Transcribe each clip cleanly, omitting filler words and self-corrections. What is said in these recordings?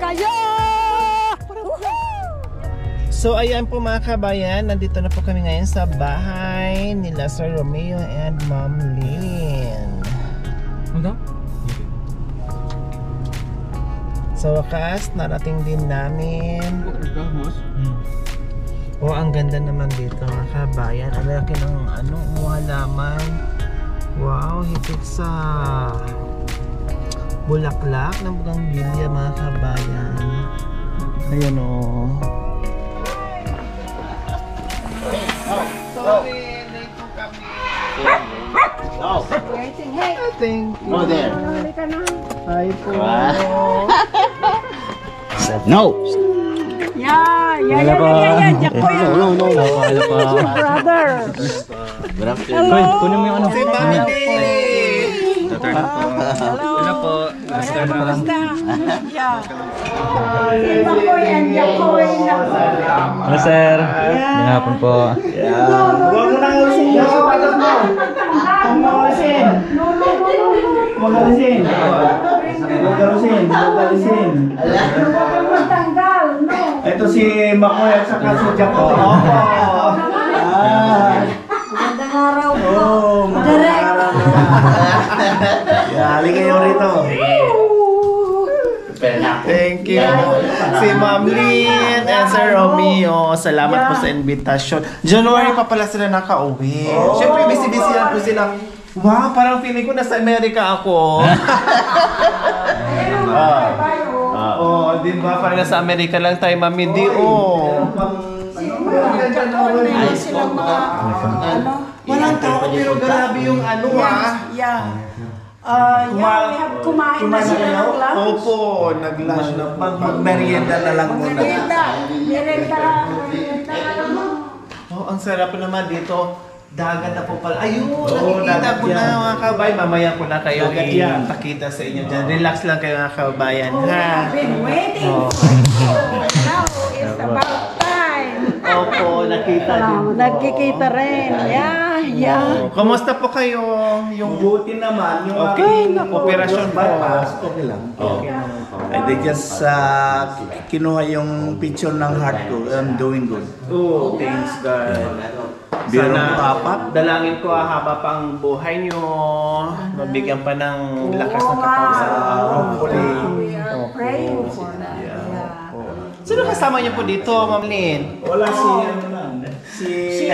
tayo! So ayan po mga kabayan, nandito na po kami ngayon sa bahay nila Sir Romeo and Ma'am Lynn. Ano? Sa wakas, narating din namin. Oh, ang ganda naman dito mga kabayan. Ang laki ng halaman. Wow, higit sa bulaklak ng bougainvillea mga kabayan. Ayan o. Sorry, late po kami. No. Thank you. No there. Hi po. No. Yeah. Jacoy. No. Brother. Good afternoon. Hello. Kunin mo yung ano. Si Mami D. Hello po. Kamusta? Yeah. Jacoy and Jacoy. Hello sir. Magandang hapon po. Huwag mo nang alisin. Huwag mo alisin. Huwag alisin. Ito si Makoy at saka si Jacoy. Magandang araw po. Magandang araw. Hali kayo rito. Thank you. Si Ma'am Lynn and Sir Romeo. Salamat po sa invitation. January pa pala sila nakauwi. Siyempre, busy-busy lang po sila. Wow, parang feeling ko nasa Amerika ako. Di ba? Parang nasa Amerika lang tayo, Mami D. Walang tao pero grabe yung Kumain na sila ng lunch. Opo, nag-lunch na po. Mag-merienda na lang muna. Merienda. Oh, ang sarap naman dito. Dagat na po pala. Ayun, nakikita ko na mga kabayan. Mamaya ko na kayo ipakita sa inyo dyan. Relax lang kayo mga kabayan. I've been waiting for you. Now it's about time. Opo, nakita din po. Nagkikita rin. Yeah. Kumusta po kayo? Yung buti naman, yung operasyon bypass, po. okay lang. They just kinuha yung picture ng heart ko. I'm doing good. Oh, thanks God. Sana dalangin ko haba pang buhay nyo. Mabigyan pa ng lakas ng katawan sa hopefully. We are praying for that. Sino kasama niyo po dito, Ma'am Lynn? Wala si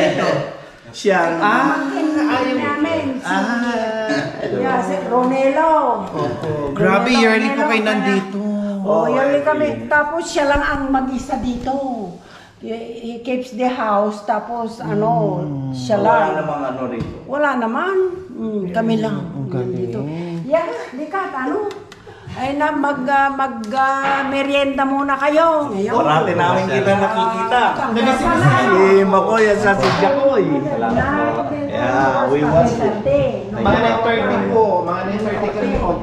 siyang namin. Si Ronelo. Grabe, yearly po kayo nandito. Yearly kami. Tapos siya lang ang mag-isa dito. He keeps the house. Tapos siya lang. wala namang rito. Wala naman. Kami lang. Dito. Likat, ay na mag-merienda muna kayo. Parati namin kita nakikita. Si Makoy at si Jacoy. Salamat po. Yeah, we watch it. Mga 9:30 po. Mga 9:30 kami po.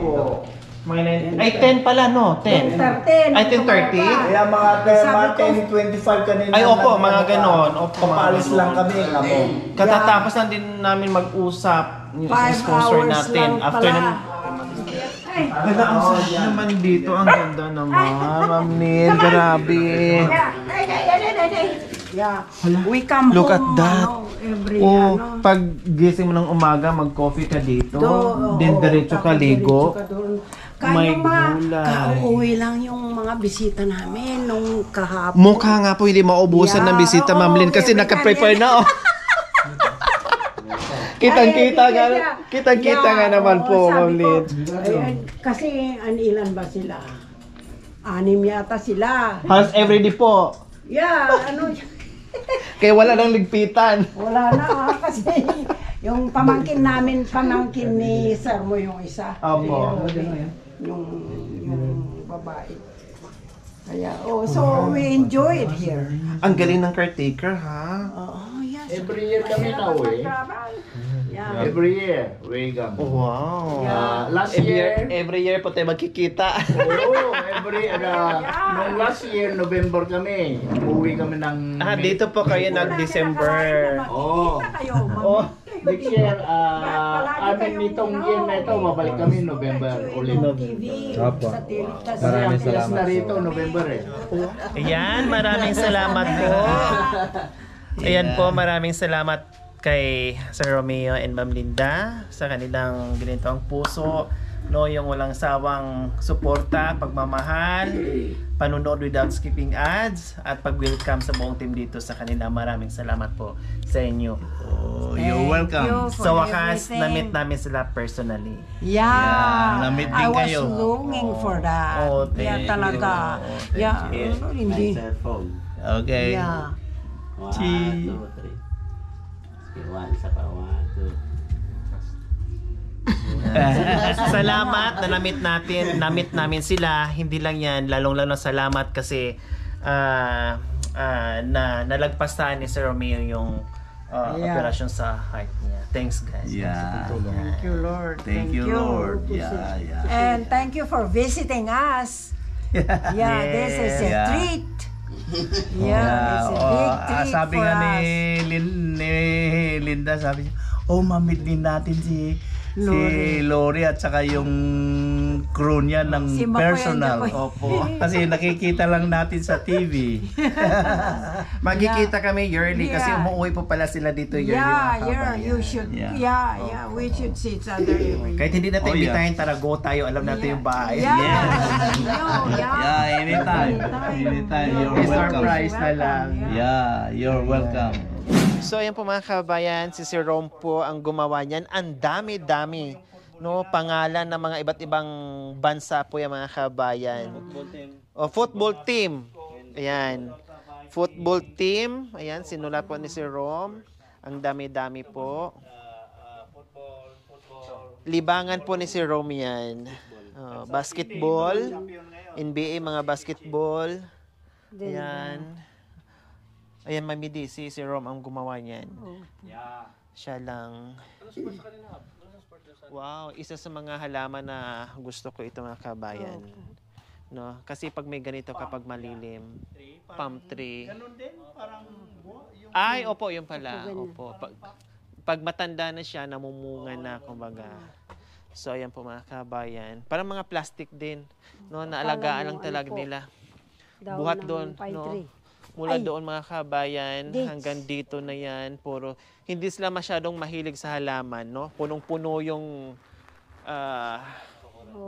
Mga 9, ay 10 pala no? 10. 10:30. Ay 10:30? Kaya mga 10:25 kanina. Ay opo, mga ganon. Opo, papalis lang kami. Katatapos lang din namin mag-usap yung 5 sponsor hours natin. lang After pala. Wala, ang sarap naman dito. Ang ganda naman. Ma'am Lynn, grabe. We come Look home at that. every Pag gising mo ng umaga, mag-coffee ka dito. Then diretso ka ligo. May gulay. Kauwi lang yung mga bisita namin nung kahapon. Mukha nga po hindi maubusan ng bisita, Ma'am Lynn, kasi naka-prepare na. Kitang-kita nga naman po, Ma'am Lynn. Kasi ilan ba sila? 6 yata sila. How's everyday po? Yeah, Kaya wala nang ligpitan. wala na kasi yung pamangkin ni Sir mo yung isa. Opo. Yung babae. Kaya, so we enjoy it here. Ang galing ng caretaker, ha? Yes. Every year kami na uwi. Yeah. Every year, we come. Wow. Last year, Every year po tayo magkikita. nung last year, November kami. Uwi kami ng Dito po kayo nag-December. Oh. Kayo, Oh. Next year, Palagi amin kayong, nitong ano, year na ito, babalik kami November ulit. TV, Opo. satellite. Kasi Maraming ang tiyas salamat na rito, po. November eh. Ayan, maraming salamat po. Ayan po, maraming salamat kay Sir Romeo and Ma'am Linda sa kanilang ginitong puso, no, yung walang sawang suporta, pagmamahal, panunood without skipping ads, at pag-welcome sa buong team dito sa kanila. Maraming salamat po sa inyo. Oh, you're welcome. Sa wakas, na-meet namin sila personally. Yeah, Yeah, na-meet din I was kayo. longing for that. Oh, thank yeah, you. talaga. Oh, Yeah, thank you. hindi. Okay. Yeah. Chi. Salamat na na-meet namin sila. Hindi lang yan, lalong-lalo salamat kasi nalagpasan ni Sir Romeo yung Yeah. operasyon sa heart niya. Thanks guys. Yeah. Thank you, Lord. Thank you, Lord. Yeah, yeah. And thank you for visiting us. Yeah, this is a Yeah. treat. Yeah, it's a big treat sabi for nga us. ni Linda, sabi niya, mamit din natin si Lori at saka yung crew niya ng Si Makoy personal. Anjo po. Opo. Kasi nakikita lang natin sa TV. Magkikita kami yearly kasi Yeah. umuwi po pala sila dito yearly. Yeah, mga kabayan. you should. Yeah. Yeah, we should see each other every Kahit hindi natin Oh, yeah. imbitahin, tara go tayo. Alam natin yung bahay. Yeah. Yeah, Yeah. anytime. Anytime. You're May welcome. surprise na lang. Yeah, you're welcome. So ayan po mga kabayan, si Sir Rom po ang gumawa niyan. Ang dami-dami, no, pangalan ng mga iba't ibang bansa po yung mga kabayan. Football team. Ayan. Football team. Ayan, sinulat po ni Sir Rom. Ang dami-dami po. Libangan po ni Sir Rom yan. Basketball. NBA, mga basketball. Ayan. Ayan, Mami D, si Rom ang gumawa niyan. Siya lang. Wow, isa sa mga halaman na gusto ko ito mga kabayan. No, kasi pag may ganito kapag malilim, palm tree. Ganun din, parang Ay, opo, yun pala. Opo. Pag matanda na siya, namumunga na, kumbaga. So, ayan po mga kabayan. Parang mga plastic din. No, naalagaan lang talaga nila. Buhat doon, no? Mula doon mga kabayan, hanggang dito na yan, puro, hindi sila masyadong mahilig sa halaman, no? Punong-puno yung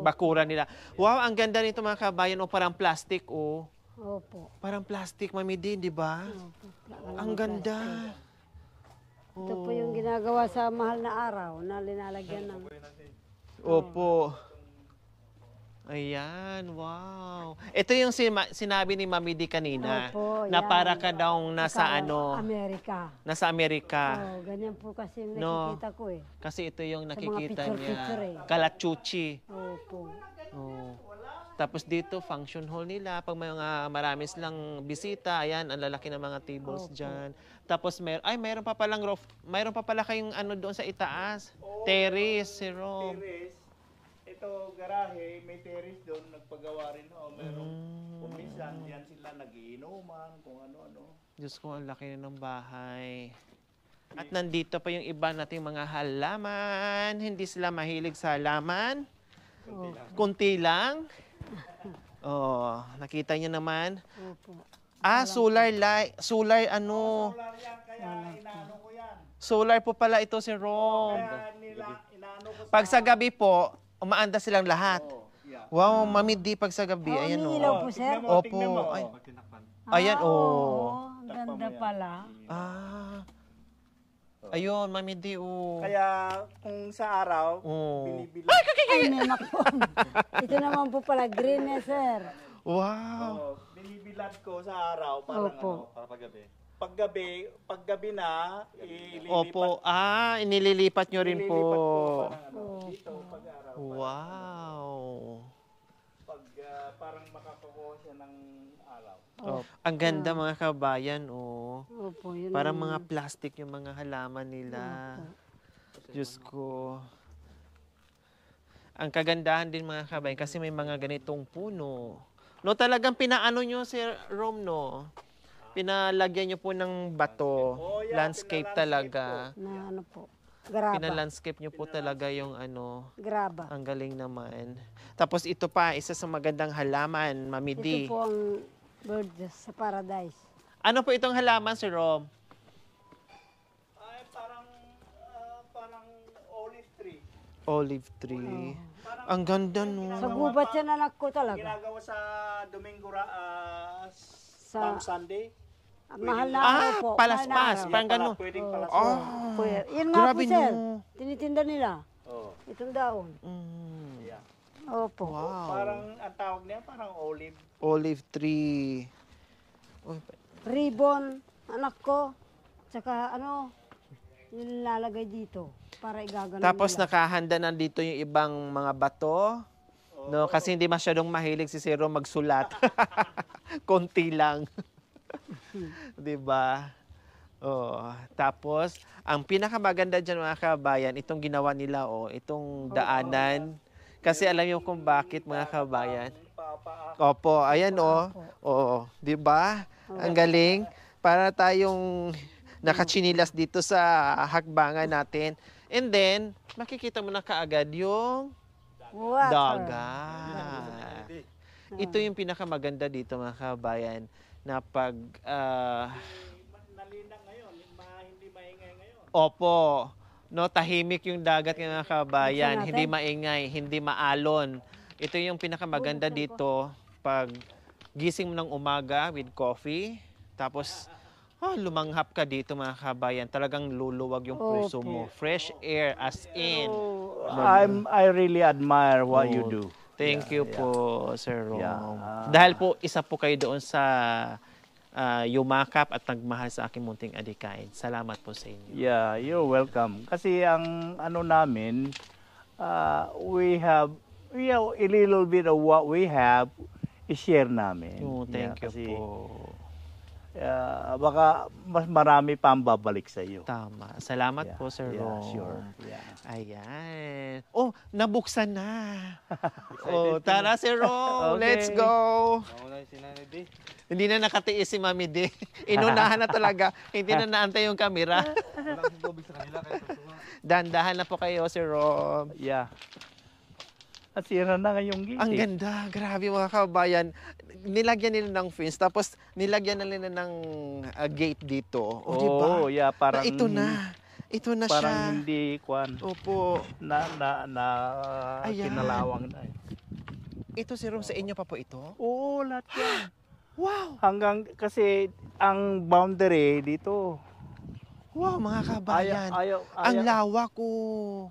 bakura nila. Wow, ang ganda nito mga kabayan, parang plastic, Opo. Parang plastic, Mami din, di ba? Ang ganda. Ito po yung ginagawa sa mahal na araw na linalagyan ng... Opo. Ayan, wow. Ito yung sinabi ni Mami Di kanina, Opo, na yan. para ka daw nasa Amerika. nasa Amerika. Ganyan po kasi yung No. nakikita ko eh. Kasi ito yung Sa mga nakikita picture niya. eh. Kalachuchi. Opo. Oh. Tapos dito, function hall nila. Pag may mga marami silang bisita, ayan, ang lalaki ng mga tables dyan. Tapos, mayroon pa palang roof. Mayroon pa pala kayong ano doon sa itaas. Terrace, si Rob. Ito, garahe, may terrace doon, nagpagawa rin ho. Merong kumisan, yan sila nagiinuman, kung ano-ano. Diyos ko, ang laki na ng bahay. At nandito pa yung iba nating mga halaman. Hindi sila mahilig sa halaman. Kunti lang. Oh, nakita niyo naman. Opo. Solar light. Solar ano? Solar yan, kaya inaano ko yan. Solar po pala ito si Rom. Kaya inaano ko Pag sa gabi po, umaanda silang lahat. yeah. Wow, Mami Di, pag sa gabi. Ayan May ilaw o. po, sir? Opo. Ay. Ayan o. Ang ganda pala. Ayun, Mami Di o. Kaya kung sa araw, Oh. binibilang. Ay, may makon. Ito naman po pala, green eh, sir. Wow. Binibilad ko sa araw, parang Opo. ano. Paggabi na, ililipat. Opo. Inililipat nyo rin po. Ililipat ko parang ano, dito, pag-araw. Wow. Parang makakuha siya ng araw. Ang ganda mga kabayan, Opo, yun. Parang mga plastic yung mga halaman nila. Diyos ko. Ang kagandahan din mga kabayan kasi may mga ganitong puno. No, talagang pinaano nyo si Rom, no? Pinalagyan nyo po ng bato. Oh, yeah, landscape pinalandscape talaga. Na ano po. Graba. Pinalandscape nyo po talaga yung ano, Graba. ang galing naman. Tapos ito pa, isa sa magandang halaman, Mami D. Ito po ang bird sa paradise. Ano po itong halaman, Sir Rom? Ay, parang olive tree. Olive tree. Ang ganda, no? Sa gubat yan anak ko talaga. Ginagawa sa Domingo Sa Palm Sunday. mahal na araw po. palaspas. Mahal na araw. Parang gano'n. Pwedeng pala. Oh, Pwede. Yun nga grabe po, sir. no. Tinitinda nila. Oh. Itong daon. Mm, Yeah. Opo. wow. Parang ang tawag niya parang olive. Olive tree. Uy, Ribbon, anak ko. Tsaka ano, nilalagay dito para igagano tapos nila. nakahanda na dito yung ibang mga bato. No, kasi hindi masyadong mahilig si Sir Rom magsulat. Konti lang. 'Di ba? Oh, tapos ang pinakamaganda diyan mga kabayan, itong ginawa nila itong daanan. Kasi alam niyo kung bakit mga kabayan. Opo, ayan Oo, 'di ba? Ang galing para tayong nakachinilas dito sa hakbangan natin. And then, makikita mo na kaagad yung Water. dagat. Ito yung pinakamaganda dito mga kabayan na pag Nalinaw ngayon, hindi maingay ngayon. opo, no, tahimik yung dagat ng mga kabayan, Buksan natin. hindi maingay, hindi maalon. Ito yung pinakamaganda dito pag gising mo ng umaga with coffee, tapos lumanghap ka dito mga kabayan, talagang luluwag yung puso mo. Fresh air as in. I really admire what you Oh, do. Thank you po, Sir Rom. Yeah. Dahil po, isa po kayo doon sa yumakap at nagmahal sa aking munting adikain. Salamat po sa inyo. Yeah, you're welcome. Kasi ang ano namin, we have a little bit of what we have i-share namin. Oh, thank you kasi, po. baka mas marami pa ang babalik sa iyo. Tama. Salamat Yeah, po, Sir yeah, Rom. sure. Yeah. Ayan. Oh, nabuksan na. Tara, Sir Rom. Okay. Let's go. Hindi na nakatiis si Mami D. Inunahan na talaga. Hindi na naantay yung camera. Dandahan na po kayo, Sir Rom. Yeah. At sira na ngayong gate. Ang ganda. Grabe mga kabayan. Nilagyan nila ng fence, tapos nilagyan na nila ng gate dito. O, di ba? Oh, yeah, parang Ito na. Ito na parang siya. hindi kwan Opo. na Ayan. kinalawang na. Ito si Rom, sa inyo pa po ito? Oo, lahat yan. Wow! Hanggang kasi ang boundary dito. Wow, mga kabayan. Ang ayaw. lawak ko.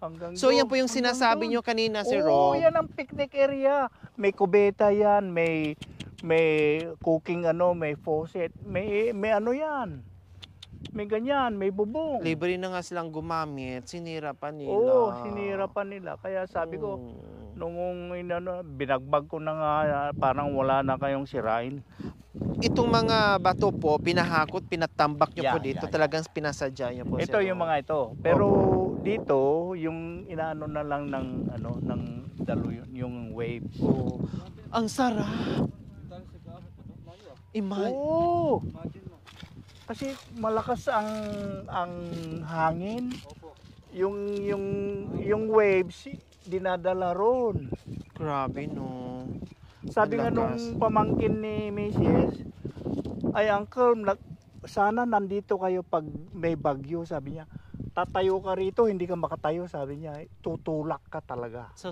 Hanggang So, yan doon, po yung hanggang sinasabi doon. nyo kanina, si Oo, Rom. yan ang picnic area. May kubeta yan, may cooking may faucet, may ano yan. May ganyan, may bubong. Libre na nga silang gumamit. Sinira pa nila. Oo, sinira pa nila. Kaya sabi ko, Mm. nung binagbag ko na nga, parang wala na kayong sirain. Itong mga bato po, pinahakot, pinatambak nyo po Yeah, dito. yeah. Talagang pinasadya nyo po. Ito Sir yung Rom. mga ito. Pero dito, yung inaano na lang ng dalo yung wave. Oo. Ang sarap. Imagine. Oo. Kasi malakas ang hangin. Yung waves dinadala ron. Grabe, no. Sabi nga Malakas. nung pamangkin ni Mrs. ay uncle, sana nandito kayo pag may bagyo, sabi niya. Tatayo ka rito, hindi ka makatayo, sabi niya. Tutulak ka talaga. Sa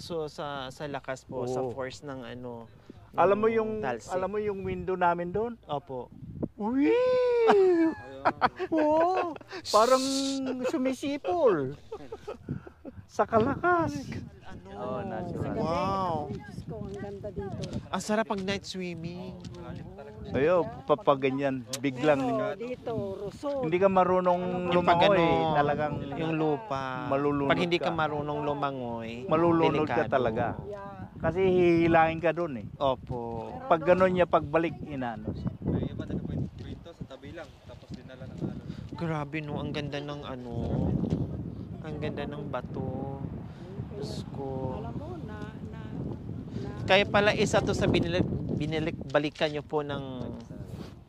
lakas po, sa Oo. force ng ano. Alam mo ng talsik. alam mo yung window namin doon? Opo. Uy! Oo, parang sumisipol. Sa kalakas. Ano? natural. Wow. Diyos ko, ang ganda dito. Ang sarap pag night swimming. Ayo, papaganyan, biglang. Dito, Rusol. Hindi ka marunong Yung pag lumangoy, ano, talagang yung lupa. Malulunod Pag hindi ka ka. marunong lumangoy, malulunod ka delikado. talaga. Yeah. Kasi hihilangin ka doon eh. Opo. Pag gano'n niya, pagbalik, inaano siya. Grabe no, ang ganda ng ano. Ang ganda ng bato. Diyos ko. Alam mo, na Kaya pala isa to sa balikan nyo po ng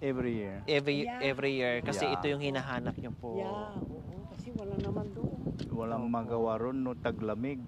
Every year. every year kasi Yeah. ito yung hinahanap nyo po. yeah, oo, kasi wala naman doon. Walang magawa ron, no, taglamig.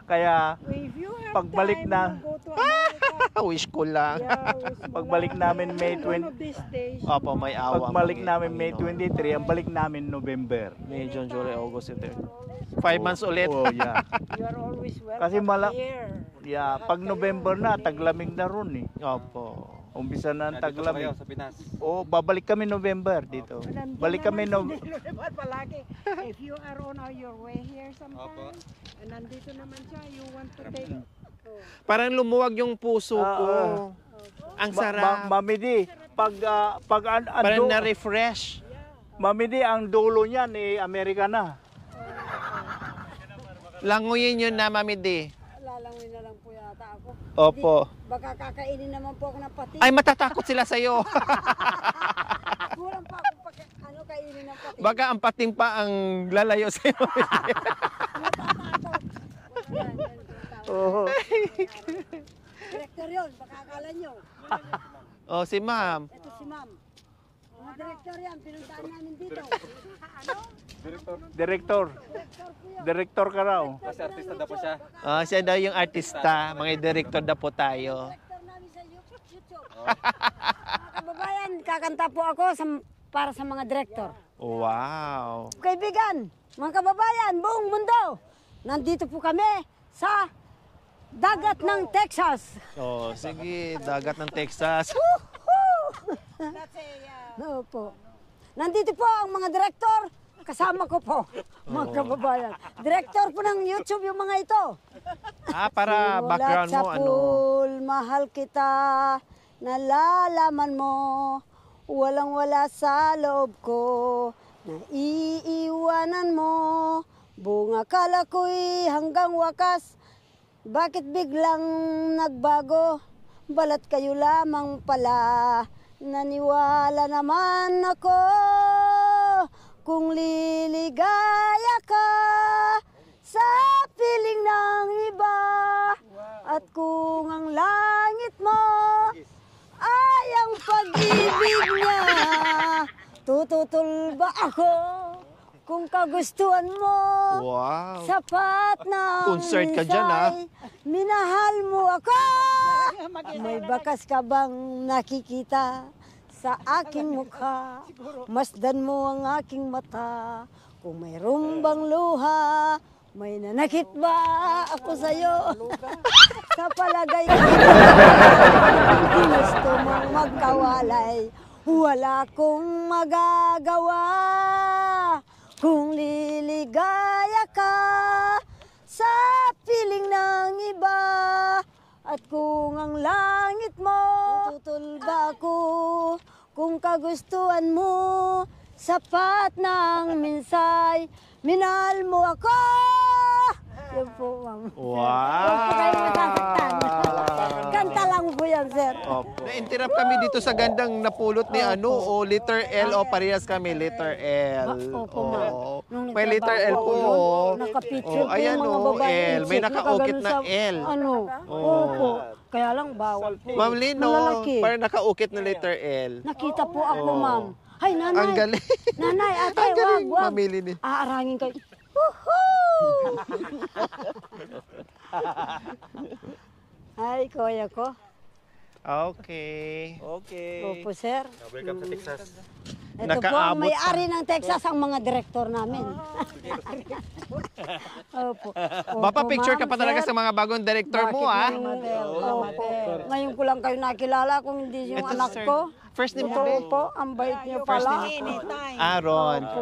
Kaya If you have Pagbalik time, na- go to America. Wish ko lang. Yeah, wish mo Pagbalik lang. namin May One of these days. Opo, may awa. pagbalik namin May 23, ang balik namin November. May June, July, August, September. 5 months ulit. Oh, yeah. You are always welcome Kasi here. Yeah, pag November na, taglamig na ron eh. Opo. Umpisa na ang taglamig. sa Pinas. Oh, babalik kami November dito. Nandun Balik kami naman si Nilo naman palagi. If you are on your way here sometime, nandito naman siya, you want to take. Parang lumuwag yung puso ko. Ang sarap. Mami Di, pag Parang na-refresh. Mami Di, ang dulo niyan eh, Amerika na. Languyin yun na, Mami D. Lalangoy na lang po yata ako. Opo. Baka kakainin naman po ako ng pati. Ay, matatakot sila sa'yo. Kulang pa ako kainin ng pati. Baka ang pating pa ang lalayo sa'yo. Oo. Director yun, baka akala nyo. Oh, si ma'am. Ito si ma'am. Mga director yan, pinuntaan namin dito. Director. Director ka raw. Kasi artista daw po siya. Oh, siya daw yung artista. Mga director na po tayo. Director namin sa YouTube. Mga kababayan, kakanta po ako para sa mga director. Wow. Kaibigan, mga kababayan, buong mundo, nandito po kami sa dagat ng Texas. Oh, sige. Dagat ng Texas. Opo. Nandito po ang mga direktor, kasama ko po, mga kababayan. Direktor po ng YouTube yung mga ito. Ah, para background mo, Simulat sa pool, mahal kita, nalalaman mo, walang-wala sa loob ko, naiiwanan mo, bunga kala ko'y hanggang wakas, bakit biglang nagbago, balat kayo lamang pala, naniwala naman ako, kung liligaya ka sa piling ng iba, at kung ang langit mo ay ang pag-ibig niya, tututol ba ako kung kagustuhan mo? Wow. Sapat na Concert ka dyan, ha? minahal mo ako. May bakas ka bang nakikita sa aking mukha? Masdan mo ang aking mata. Kung mayroon bang luha, may nanakit ba ako sa'yo? Sa palagay ko, kung gusto mong magkawalay, wala kong magagawa. Kung liligaya ka sa piling ng iba, at kung ang langit mo, tutol ba ako kung kagustuhan mo, sapat ng minsay, minahal mo ako. Yan po, ma'am. Wow. Huwag po kayo masasaktan. Kanta lang po yan, sir. Opo. Na-interrupt kami dito sa gandang napulot ni o letter L o parehas kami, letter L. Opo, ma'am. Nung May letter L po. nagtrabaho ko, nakapicture po Ayan yung mga o, babae. L. May nakaukit na L. Ano? Opo. Kaya lang bawal po. Ma'am Lino, Malalaki. parang nakaukit na letter L. Nakita po ako, ma'am. Hay, nanay. Ang galing. Nanay, ate, Ang galing. wag. Mamili ni. Aarangin kayo. Woohoo! Ay, kuya ko. Okay. Okay. Opo, sir. Welcome sa Texas. Ito po ang Nakaabot may-ari ng Texas, ang mga direktor namin. Opo. Mapapicture ka ma'am, pa talaga sir. sa mga bagong director mo, Bakit ha? ngayon? Opo. Ngayon ko lang kayo nakilala kung hindi yung Ito, anak sir. ko. First name mo, Opo, ang bait niyo pala. Aaron. Opo.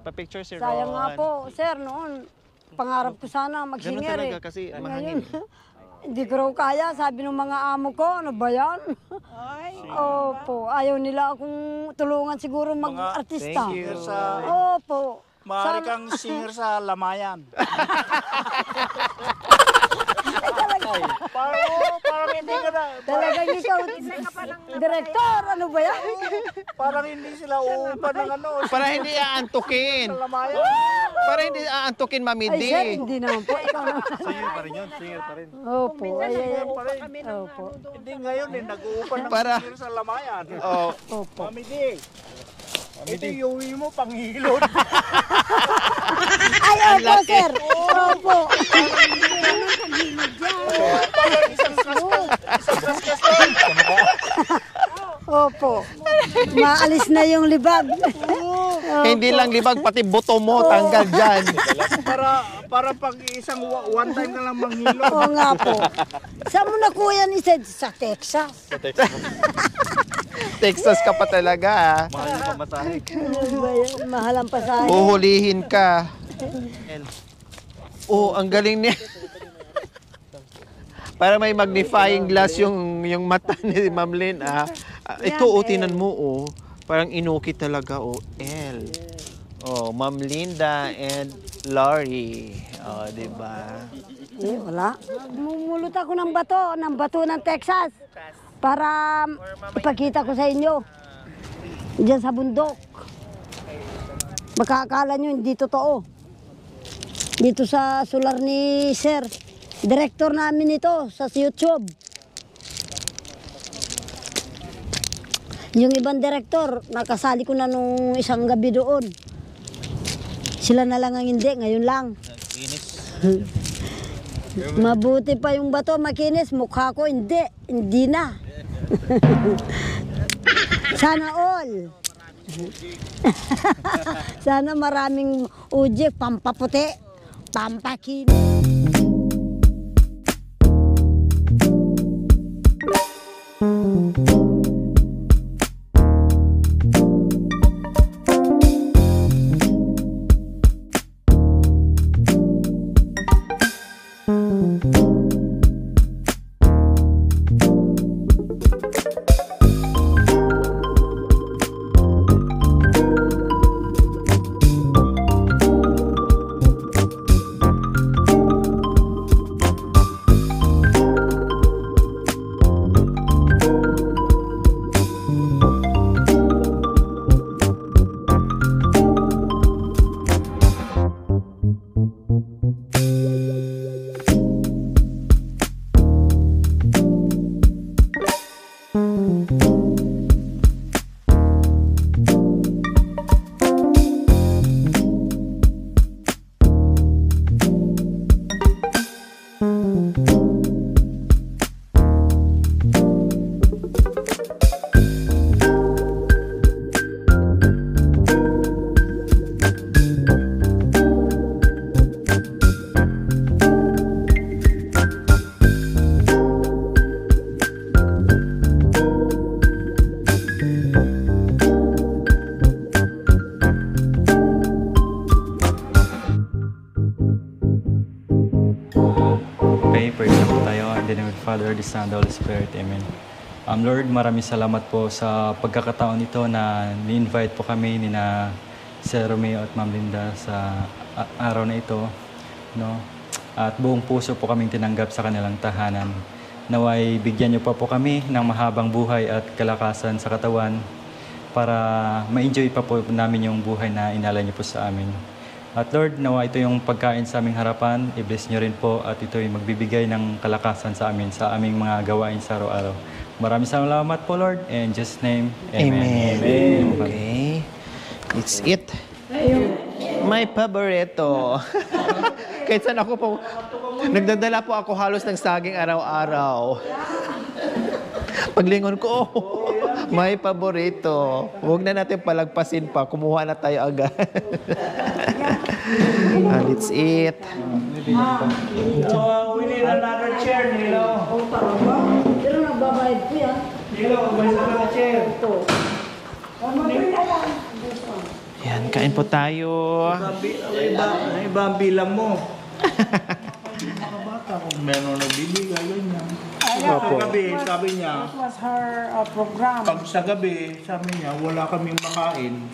Pa-picture si Ron. Sayang nga po, sir, noon. Pangarap ko sana Ganun mag-singer talaga eh. kasi Ngayon, mahangin. hindi ko raw kaya. Sabi ng mga amo ko, ano ba yan? Opo, ayaw nila akong tulungan siguro mag-artista. Thank you. Opo. Maaari Sana- kang singer sa Lamayan. Parang hindi ka na. Talagang ikaw, direktor, ano ba yan? Parang hindi sila uupan ng ano. Para hindi aantukin. Lamayan. Para hindi aantukin, Mami Ay, D. sir, hindi naman po. Ikaw naman. Singer pa rin yun, singer pa rin. Opo, ay, opo. Hindi ngayon eh, nag-uupan ng Para- singer sa Lamayan. Oh, Opo. Mami D. Ito yung uwi mo, panghilod. Ay, opo, sir. Opo. Opo. Maalis na yung libag. Hindi lang libag, pati buto mo, tanggal dyan. Para pag isang one time na lang manghilo. Oo nga po. Saan mo nakuha ni Sed? Sa Texas. Texas ka pa talaga, ah. Mahal yung pamasahe. Mahal ang pasahe. Uhulihin ka. Oh, ang galing niya. Para may magnifying glass yung mata ni Ma'am Lynn, ah. Ito, oh, tinan mo, oh. Parang inuki talaga, oh. L. Oh, Ma'am Linda and Laurie. Oh, di ba? Eh, wala. Mumulot ako ng bato ng Texas. Para ipakita ko sa inyo. Diyan sa bundok. Baka akala nyo hindi totoo. Dito sa solar ni Sir. Director namin ito sa YouTube. Yung ibang director, nakasali ko na nung isang gabi doon. Sila na lang ang hindi, ngayon lang. Mabuti pa yung bato, makinis. Mukha ko, hindi na. Sana all. Sana maraming uji, pampaputi, pampakinis. Father, the Son, the Holy Spirit. Amen. Lord, maraming salamat po sa pagkakataon ito na ni-invite po kami ni na Sir Romeo at Ma'am Linda sa araw na ito. No? At buong puso po kaming tinanggap sa kanilang tahanan. Naway bigyan niyo pa po kami ng mahabang buhay at kalakasan sa katawan para ma-enjoy pa po namin yung buhay na inalay niyo po sa amin. At Lord, nawa ito yung pagkain sa aming harapan, i-bless niyo rin po at ito yung magbibigay ng kalakasan sa amin, sa aming mga gawain sa araw-araw. Maraming salamat po, Lord. In Jesus' name, Amen. Amen. Okay. It's it. My paborito. Kahit saan ako po, nagdadala po ako halos ng saging araw-araw. Paglingon ko, may paborito. Huwag na natin palagpasin pa. Kumuha na tayo agad. And it's it. We need another chair, Nilo. Pero nagbabayad ko yan. Nilo, may another chair. Yan, kain po tayo. Iba ang bilang mo. Mga bata, kung meron nagbibigay, ganyan. Sa gabi, sabi niya, It was her program. pag sa gabi, sabi niya, wala kaming makain.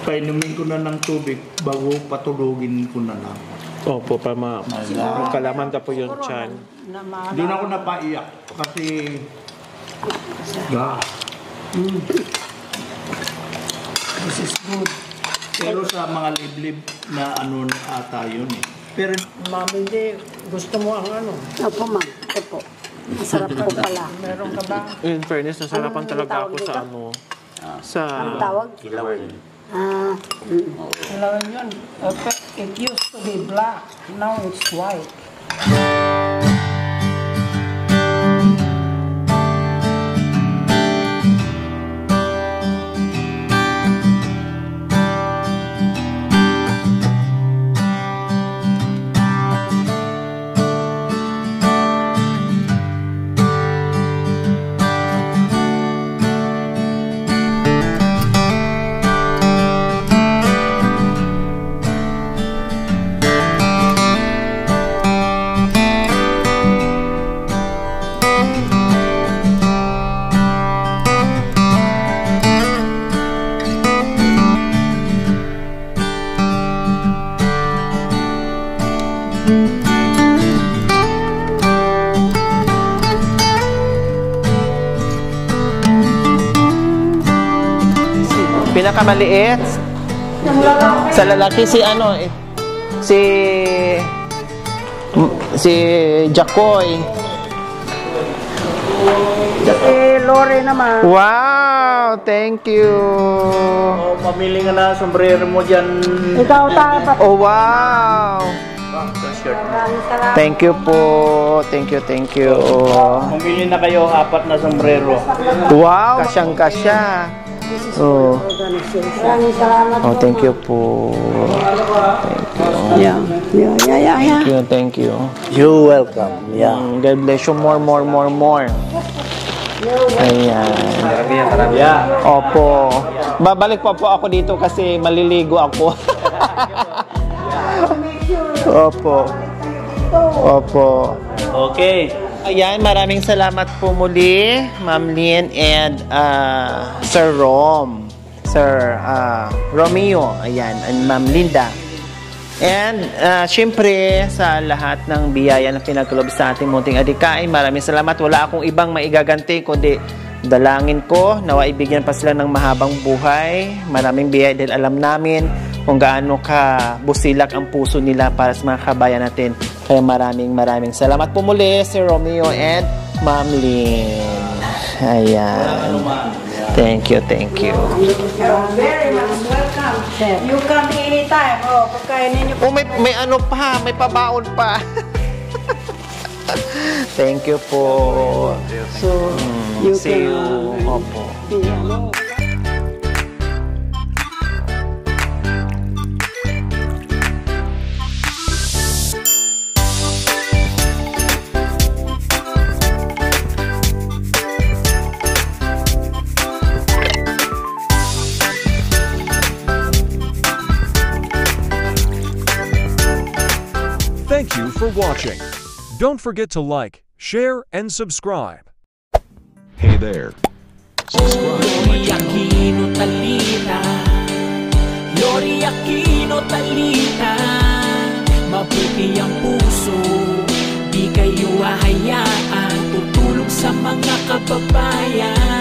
Painumin ko na ng tubig bago patulugin ko na lang. Opo, pa magkalaman ka po yung tiyan. Doon ako napaiyak kasi this is good. Pero sa mga liblib na ano ata yun eh. Pero Mami, hindi. Gusto mo ang ano? Opo, ma'am. Opo. Masarap po pala. Meron ka ba? In fairness, nasarapan talaga ako sa ano. Sa Ang tawag? Alam mo yun, it used to be black, now it's white. Pinakamaliit sa lalaki si ano si Jacoy. Lori naman. Wow, thank you. Oh, mamili nga na sombrero mo dyan. Ikaw dapat. Oh, wow. Thank you po. Thank you. Mamili na kayo 4 na sombrero. Wow, kasyang-kasya. Oh. Maraming salamat. Oh, thank you po. Thank you. You welcome. Yeah. God bless you more. Ayan. Yeah. Opo. Babalik pa po ako dito kasi maliligo ako. Opo. Okay. Ayan, maraming salamat po muli, Ma'am Lynn and Sir Romeo, ayan, and Ma'am Linda. And syempre sa lahat ng biyaya na pinagkulob sa ating munting adikain, maraming salamat. Wala akong ibang maigaganti kundi dalangin ko nawa ibigyan pa sila ng mahabang buhay, maraming biyaya dahil alam namin kung gaano ka busilak ang puso nila para sa mga kabayan natin. Kaya maraming salamat po muli, Sir Romeo and Ma'am Lynn. Ayan. Thank you. You're very much welcome. You come anytime. Oh, pagkain ninyo. Oh, may ano pa, may pabaon pa. Thank you po. So, you See can you. Opo. be alone. Thank you for watching. Don't forget to like, share, and subscribe. Hey there. Subscribe to my channel. Aquino Talita, Lori Aquino Talita, mabuti ang puso, di kayo hahayaan, tutulong sa mga kababayan.